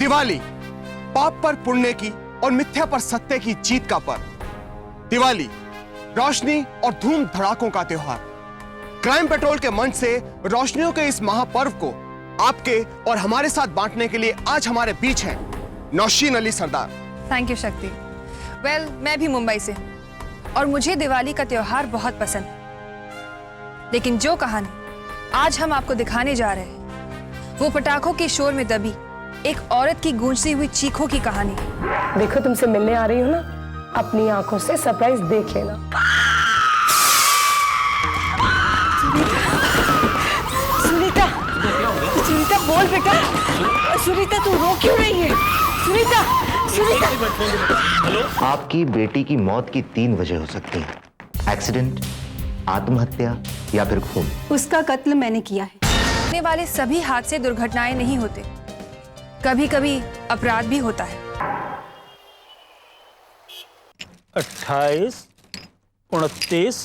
दिवाली पाप पर पुण्य की और मिथ्या पर सत्य की जीत का पर्व। दिवाली रोशनी और धूम धड़ाकों का त्योहार। क्राइम पेट्रोल के मंच से रोशनियों के इस महापर्व को आपके और हमारे साथ बांटने के लिए आज हमारे बीच हैं नौशीन अली सरदार। थैंक यू शक्ति। वेल, मैं भी मुंबई से और मुझे दिवाली का त्योहार बहुत पसंद है। लेकिन जो कहानी आज हम आपको दिखाने जा रहे हैं वो पटाखों के शोर में दबी एक औरत की गूंजती हुई चीखों की कहानी है। देखो, तुमसे मिलने आ रही हूँ ना, अपनी आंखों से सरप्राइज देख लेना। सुनीता, सुनीता बोल बेटा। सुनीता तू रो क्यों रही है? सुनीता, सुनीता। हेलो। आपकी बेटी की मौत की 3 वजह हो सकती हैं। एक्सीडेंट, आत्महत्या या फिर खून। उसका कत्ल मैंने किया है। होने वाले सभी हादसे दुर्घटनाएं नहीं होते, कभी कभी अपराध भी होता है। 28, 29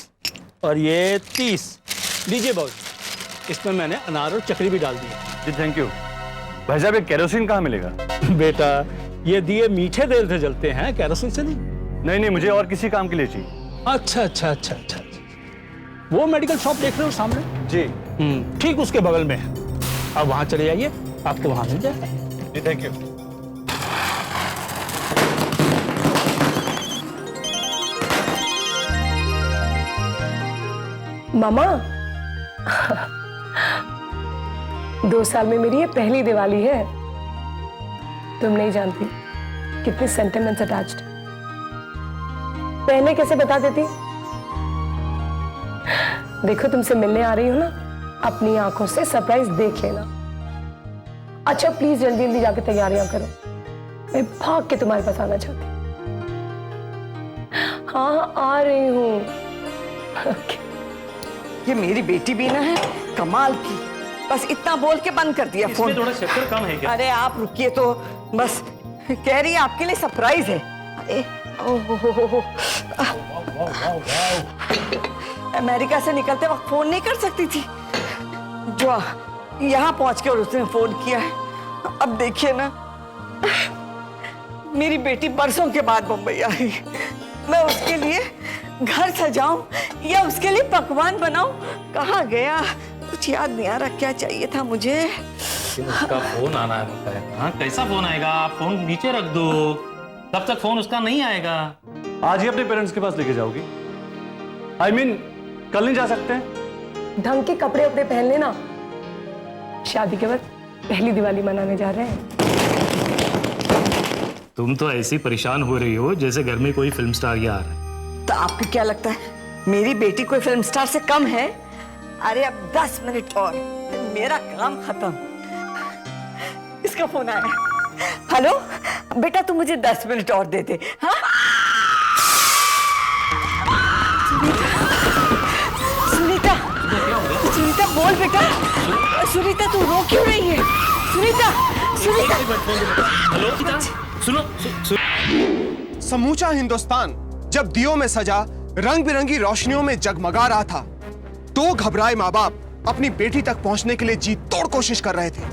और ये 30। लीजिए बाबू, इसमें मैंने अनार और चकरी भी डाल दी है। जी थैंक यू। भाई साहब, ये केरोसिन कहाँ मिलेगा? बेटा, ये दिए मीठे देर से जलते हैं, केरोसिन से नहीं। नहीं नहीं, मुझे और किसी काम के लिए चाहिए। अच्छा अच्छा अच्छा अच्छा, वो मेडिकल शॉप देख रहे हो सामने? जी। ठीक उसके बगल में है। अब वहां चले जाइए, आपको वहां मिल जाएगा। जी थैंक यू। मामा, 2 साल में मेरी ये पहली दिवाली है। तुम नहीं जानती कितने सेंटिमेंट्स अटैच्ड। पहले कैसे बता देती? देखो, तुमसे मिलने आ रही हूं ना, अपनी आंखों से सरप्राइज देख लेना। अच्छा प्लीज जल्दी जल्दी जाके तैयारियां करो, मैं भाग के तुम्हारे पास आना चाहती हूँ। हाँ, आ रही हूँ। okay. ये मेरी बेटी भी ना है कमाल की, बस इतना बोल के बंद कर दिया फोन। थोड़ा शक्कर कम है क्या? अरे आप रुकिए तो, बस कह रही है आपके लिए सरप्राइज है। अरे ओहो, अमेरिका से निकलते वक्त फोन नहीं कर सकती थी जो यहाँ पहुंच के और उसने फोन किया है। अब देखिए ना, मेरी बेटी बरसों के बाद मुंबई आई। मैं उसके लिए घर सजाऊं या उसके लिए पकवान बनाऊं, कहाँ गया कुछ याद नहीं आ रहा। क्या चाहिए था मुझे? उसका फोन आना है। हाँ, कैसा फोन आएगा? आप फोन नीचे रख दो, तब तक फोन उसका नहीं आएगा। आज ही अपने पेरेंट्स के पास लेके जाओगी? I mean, कल नहीं जा सकते? ढंग के कपड़े अपने पहन लेना, शादी के बाद पहली दिवाली मनाने जा रहे हैं। तुम तो ऐसी परेशान हो रही हो जैसे घर में कोई फिल्म स्टार आ रहा है। तो आपको क्या लगता है मेरी बेटी कोई फिल्म स्टार से कम है? अरे अब 10 मिनट और मेरा काम खत्म। इसका फोन आया। हेलो बेटा, तू मुझे 10 मिनट और दे दे। हाँ सुनीता, सुनीता बोल बेटा। सुनीता तू रो क्यों रही है? सुनीता, सुनीता। हेलो, सुनो। समूचा हिंदुस्तान जब दियों में सजा रंग बिरंगी रोशनियों में जगमगा रहा था, तो घबराए माँ बाप अपनी बेटी तक पहुंचने के लिए जी तोड़ कोशिश कर रहे थे।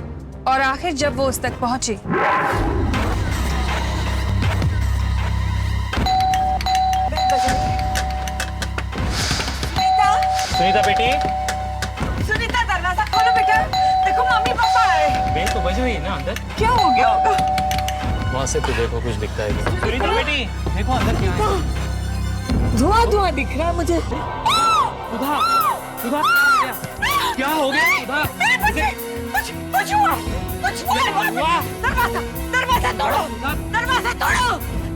और आखिर जब वो उस तक पहुंची, सुनीता बेटी। सुनीता दरवाजा खोलो बेटा, देखो मम्मी पापा आए। बेल तो बज रही है ना अंदर। क्या हो गया होगा? वहां से तो देखो कुछ दिखता है। सुनीता बेटी देखो अंदर क्या है। धुआं धुआं दिख रहा है मुझे। सुधा, सुधा क्या हो गया? कुछ हुआ, कुछ हुआ। दरवाजा, दरवाजा तोड़ो, दरवाजा तोड़ो,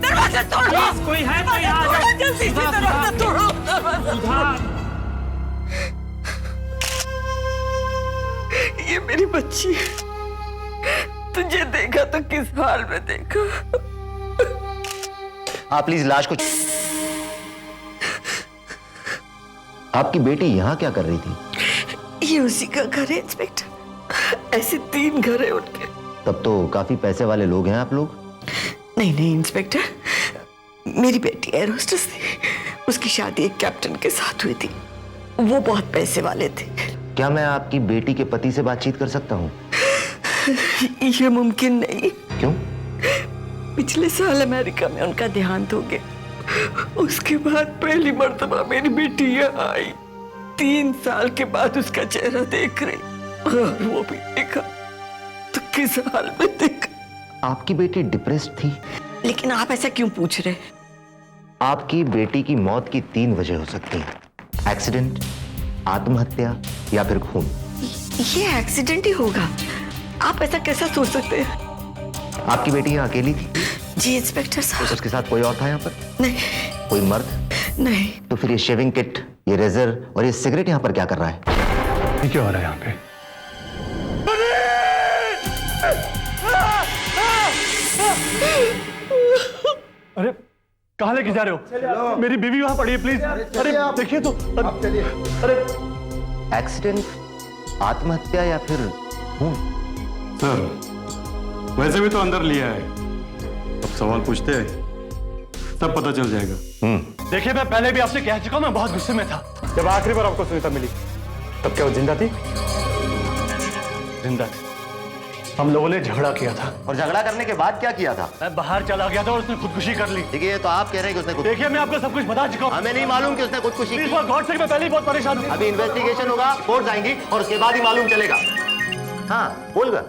दरवाजा तोड़ो। कोई है? कोई आ जाए। जल्दी से दरवाजा तोड़ो, दरवाजा। ये मेरी बच्ची है, तुझे देखा तो किस हाल में देखा। आप प्लीज लाश को। आपकी बेटी यहाँ क्या कर रही थी? ये उसी का घर है इंस्पेक्टर, ऐसे 3 घर है उनके। तब तो काफी पैसे वाले लोग हैं आप लोग। नहीं नहीं इंस्पेक्टर, मेरी बेटी एयर होस्टेस थी, उसकी शादी एक कैप्टन के साथ हुई थी, वो बहुत पैसे वाले थे। क्या मैं आपकी बेटी के पति से बातचीत कर सकता हूँ? ये मुमकिन नहीं। क्यों? पिछले साल अमेरिका में उनका देहांत हो गया। उसके बाद पहली मर्तबा मेरी बेटी यहाँ आई। 3 साल के बाद उसका चेहरा देख रही, और वो भी देखा तो किस हाल में देखा। आपकी बेटी डिप्रेस्ड थी। लेकिन आप ऐसा क्यों पूछ रहे? आपकी बेटी की मौत की 3 वजह हो सकती हैं: एक्सीडेंट, आत्महत्या या फिर खून। ये एक्सीडेंट ही होगा। आप ऐसा कैसा सोच सकते हैं? आपकी बेटी यहाँ अकेली थी? जी इंस्पेक्टर साहब। उसके साथ कोई और था यहाँ पर? नहीं। कोई मर्द? नहीं। तो फिर ये शेविंग किट, ये रेजर और ये सिगरेट यहाँ पर क्या कर रहा है? ये क्या हो रहा है यहाँ पे? अरे कहाँ लेके जा रहे हो? मेरी बीवी वहां पड़ी है, प्लीज। अरे देखिए तो। अरे एक्सीडेंट, आत्महत्या या फिर खून? सर वैसे भी तो अंदर लिया है, अब सवाल पूछते हैं तब पता चल जाएगा। देखिए, मैं पहले भी आपसे कह चुका हूं, मैं बहुत गुस्से में था। जब आखिरी बार आपको सुनीता मिली तब क्या वो जिंदा थी? जिंदा थी। हम लोगों ने झगड़ा किया था। और झगड़ा करने के बाद क्या किया था? मैं बाहर चला गया था और उसने खुदकुशी कर ली। देखिए, ये तो आप कह रहे हैं कि उसने खुद... देखिए, मैं आपको सब कुछ बता चुका हूं। हमें नहीं मालूम कि उसने खुदकुशी की। गॉड से मैं पहले ही बहुत परेशान हूं। अभी इन्वेस्टिगेशन होगा, कोर्ट आएंगी और उसके बाद ही मालूम चलेगा। हाँ बोलगा।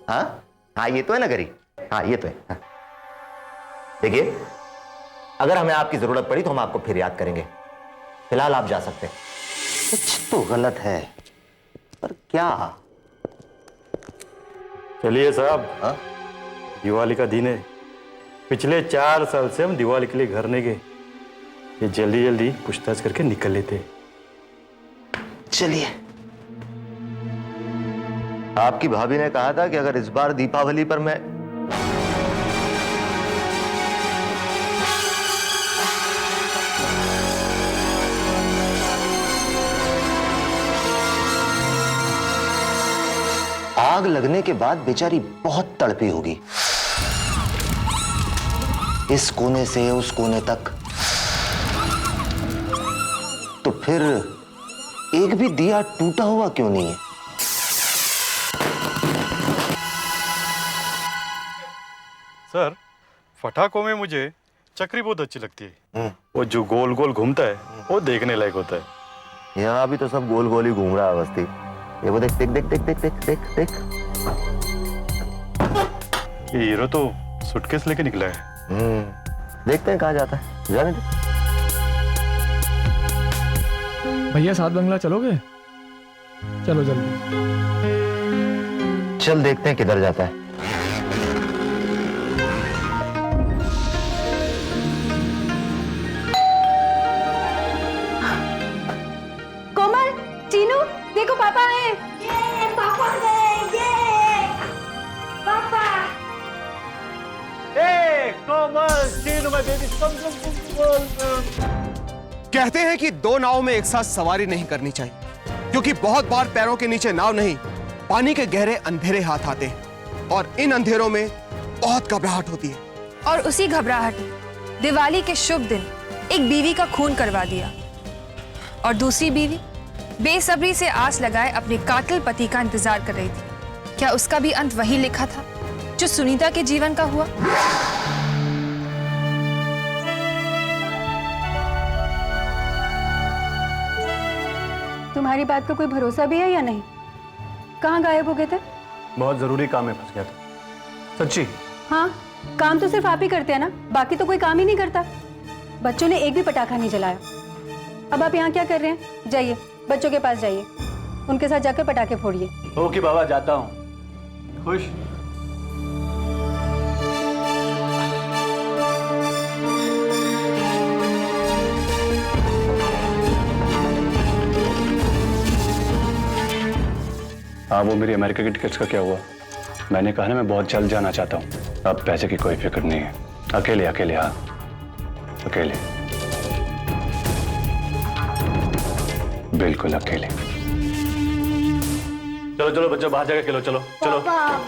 हाँ ये तो है ना गरी। हाँ ये तो है। हाँ। देखिए, अगर हमें आपकी जरूरत पड़ी तो हम आपको फिर याद करेंगे। फिलहाल आप जा सकते हैं। कुछ तो गलत है, पर क्या? चलिए साहब। हाँ? दिवाली का दिन है, पिछले 4 साल से हम दिवाली के लिए घर नहीं गए। ये जल्दी जल्दी पूछताछ करके निकल लेते। चलिए। आपकी भाभी ने कहा था कि अगर इस बार दीपावली पर मैं... आग लगने के बाद बेचारी बहुत तड़पी होगी, इस कोने से उस कोने तक। तो फिर एक भी दिया टूटा हुआ क्यों नहीं है? सर, पटाखों में मुझे चक्री बहुत अच्छी लगती है। वो जो गोल गोल घूमता है वो देखने लायक होता है। यहाँ भी तो सब गोल गोल ही घूम रहा है बस्ती। ये वो देख देख देख देख देख देख देख देख। ये हीरो तो सूटकेस लेके निकला है। देखते हैं कहाँ जाता है, जाने दे। भैया 7 बंगला चलोगे? चलो जल्दी। चल देखते हैं किधर जाता है। कोमल, चीनू, देखो पापा आए। ये पापा गए, ये पापा। कोमल, चीनू, मैं बेबी कहते हैं कि 2 नाव में एक साथ सवारी नहीं करनी चाहिए, क्योंकि बहुत बार पैरों के नीचे नाव नहीं, पानी के गहरे अंधेरे हाथ आते हैं और इन अंधेरों में बहुत घबराहट होती है। और उसी घबराहट ने दिवाली के शुभ दिन एक बीवी का खून करवा दिया, और दूसरी बीवी बेसब्री से आस लगाए अपने कातिल पति का इंतजार कर रही थी। क्या उसका भी अंत वही लिखा था जो सुनीता के जीवन का हुआ? तुम्हारी बात का कोई भरोसा भी है या नहीं? कहाँ गायब हो गए थे? बहुत जरूरी काम में फंस गया था। सच्ची? हाँ, काम तो सिर्फ आप ही करते हैं ना, बाकी तो कोई काम ही नहीं करता। बच्चों ने एक भी पटाखा नहीं जलाया। अब आप यहाँ क्या कर रहे हैं? जाइए, बच्चों के पास जाइए, उनके साथ जाकर पटाखे फोड़िए। ओके बाबा, जाता हूँ। खुश? हाँ, वो मेरी अमेरिका की टिकट्स का क्या हुआ? मैंने कहा ना, मैं बहुत जल्द जाना चाहता हूँ। अब पैसे की कोई फिक्र नहीं है। अकेले अकेले, हाँ अकेले, बिल्कुल अकेले। चलो चलो बच्चों, बाहर जाकर खेलो। चलो चलो।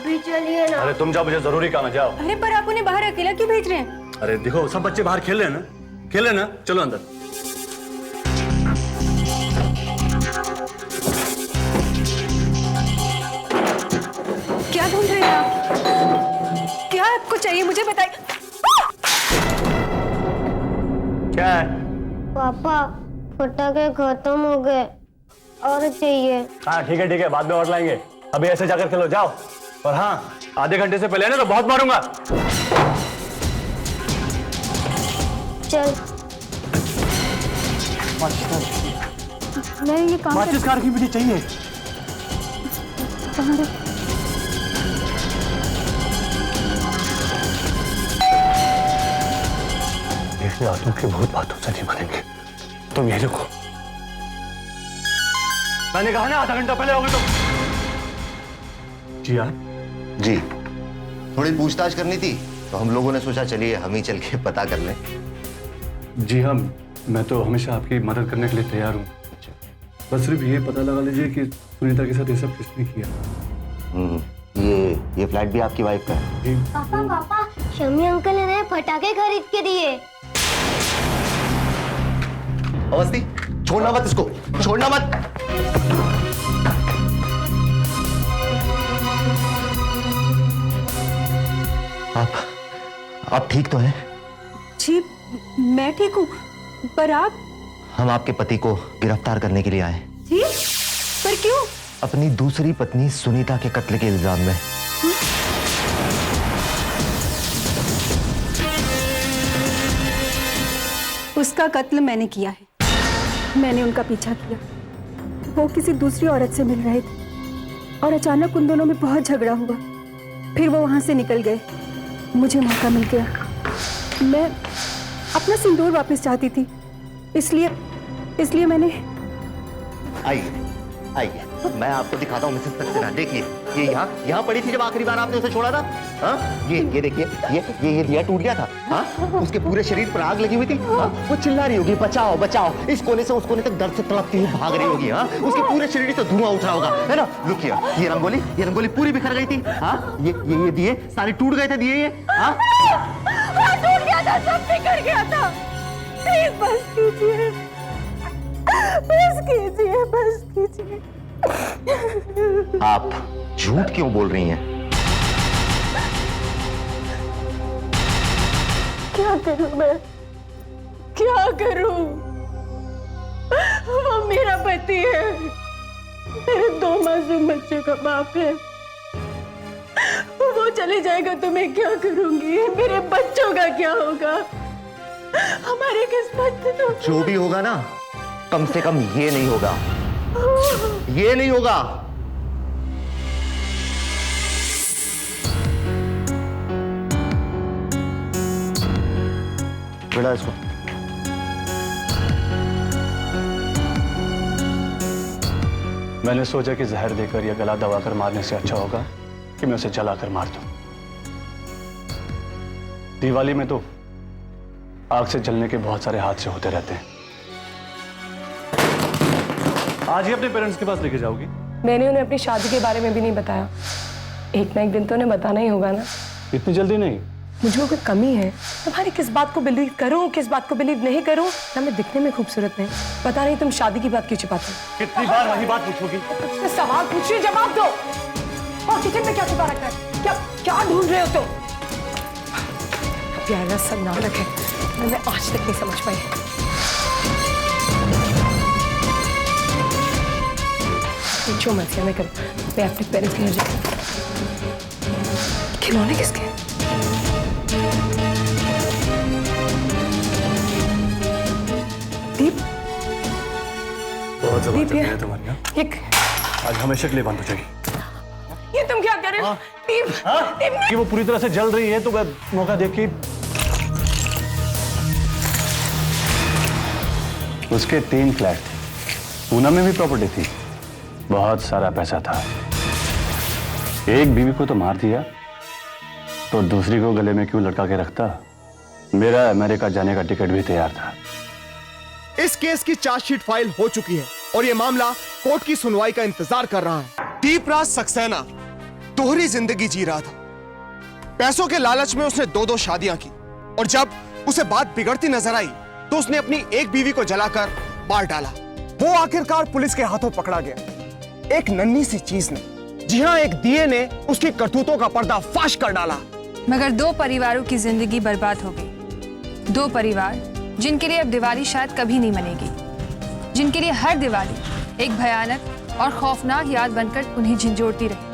भी चलिए ना। अरे तुम जाओ, मुझे जरूरी काम है, जाओ। अरे पर आप उन्हें बाहर अकेला क्यों भेज रहे हैं? अरे देखो, सब बच्चे बाहर खेल रहे हैं ना, खेल रहे हैं ना, चलो अंदर। क्या ढूंढ रहे हैं आप? क्या आपको चाहिए मुझे बताइए। क्या है? पापा पटाखे खत्म हो गए और चाहिए। हाँ ठीक है बाद में और लाएंगे। अभी ऐसे जाकर खेलो, जाओ। और हाँ, आधे घंटे से पहले ना तो बहुत मारूंगा। चल मैं ये काम माचिस कार की मुझे चाहिए। देखने आदमी की बहुत बातों से नहीं बनेंगे। तुम ये रुको, मैंने कहा ना आधा घंटा पहले होगे तुम। जी आप? जी, थोड़ी पूछताछ करनी थी तो हम लोगों ने सोचा चलिए हम ही चल के पता कर लें। जी हाँ, मैं तो हमेशा आपकी मदद करने के लिए तैयार हूँ। बस सिर्फ ये पता लगा लीजिए कि सुनीता के साथ ये सब किसने किया। ये फ्लैट भी आपकी वाइफ का है? पापा शम्मी अंकल ने पटाखे खरीद के दिए। अवस्थी, छोड़ना मत इसको, छोड़ना मत। आप ठीक तो हैं? जी मैं ठीक हूँ, पर आप? हम आपके पति को गिरफ्तार करने के लिए आए। जी? पर क्यों? अपनी दूसरी पत्नी सुनीता के कत्ल के इल्जाम में। उसका कत्ल मैंने किया है। मैंने उनका पीछा किया। वो किसी दूसरी औरत से मिल रहे थे और अचानक उन दोनों में बहुत झगड़ा हुआ। फिर वो वहां से निकल गए। मुझे मौका मिल गया। मैं अपना सिंदूर वापस चाहती थी, इसलिए मैंने। आइए, मैं आपको दिखाता हूँ मिसेस सक्सेना। देखिए, ये यहाँ पड़ी थी जब आखिरी बार आपने उसे छोड़ा था। हाँ, ये देखिए, ये दिया टूट गया था। हाँ, उसके पूरे शरीर पर आग लगी हुई थी। हाँ, वो चिल्ला रही होगी बचाओ बचाओ, इस कोने से उस कोने तक दर्द से तड़पती हुई भाग रही होगी। हाँ, उसके पूरे शरीर से धुआं उठ रहा होगा, है ना? लुक हियर, ये रंगोली पूरी बिखर गई थी। हाँ, ये दिए सारे टूट गए थे दिए ये। हाँ, टूट गया था, सब बिखर गया था। बस कीजिए, बस कीजिए। आप झूठ क्यों बोल रही हैं? क्या करूं मैं, क्या करूं? वो मेरा पति है, मेरे 2 मासूम बच्चों का बाप है। वो चले जाएगा तो मैं क्या करूंगी? मेरे बच्चों का क्या होगा? हमारे किस्मत में तो जो भी होगा ना, कम से कम ये नहीं होगा, ये नहीं होगा। बेटा इसको। मैंने सोचा कि जहर देकर या गला दबाकर मारने से अच्छा होगा कि मैं उसे जलाकर मार दूं। दिवाली में तो आग से जलने के बहुत सारे हादसे होते रहते हैं। आज ही अपने पेरेंट्स के पास लेके जाओगी? मैंने उन्हें अपनी शादी के बारे में भी नहीं बताया। एक ना एक दिन तो उन्हें बताना ही होगा ना। इतनी जल्दी नहीं। मुझे कोई कमी है? तुम्हारी किस बात को बिलीव करूं, किस बात को बिलीव नहीं करूं? ना मैं दिखने में खूबसूरत नहीं, पता नहीं तुम शादी की बात क्यों छिपाते हो? कितनी बार वही बात पूछोगी? तो सवाल पूछिए, जवाब दो। और किचन में क्या छुपा रखा है? क्या ढूंढ रहे हो तुम? प्यारा सा नाटक है, मैं आज तक नहीं समझ पाई। जो मर्जी मैं करूं, मैं अपने पेरेंट्स के घर जाऊं। खिलौने किसके? दीप, बहुत दीप जबरदस्त है तुम्हारी। हाँ? एक आज हमेशा के लिए बंद हो जाएगी। ये तुम क्या कर रहे हो? दीप, दीप कि वो पूरी तरह से जल रही है तो मैं मौका देख के। उसके 3 फ्लैट थे, पूना में भी प्रॉपर्टी थी, बहुत सारा पैसा था। एक बीवी को तो मार दिया, तो दूसरी को गले में क्यों लटका के रखता? मेरा अमेरिका जाने का टिकट भी तैयार था। इस केस की चार्जशीट फाइल हो चुकी है और यह मामला कोर्ट की सुनवाई का इंतजार कर रहा है। दीपराज सक्सेना दोहरी जिंदगी जी रहा था। पैसों के लालच में उसने 2 शादियां की और जब उसे बात बिगड़ती नजर आई तो उसने अपनी एक बीवी को जलाकर मार डाला। वो आखिरकार पुलिस के हाथों पकड़ा गया। एक नन्ही सी चीज ने, जी हां, एक दिए ने उसकी करतूतों का पर्दाफाश कर डाला। मगर 2 परिवारों की जिंदगी बर्बाद हो गई। 2 परिवार जिनके लिए अब दिवाली शायद कभी नहीं मनेगी, जिनके लिए हर दिवाली एक भयानक और खौफनाक याद बनकर उन्हें झंझोड़ती रही।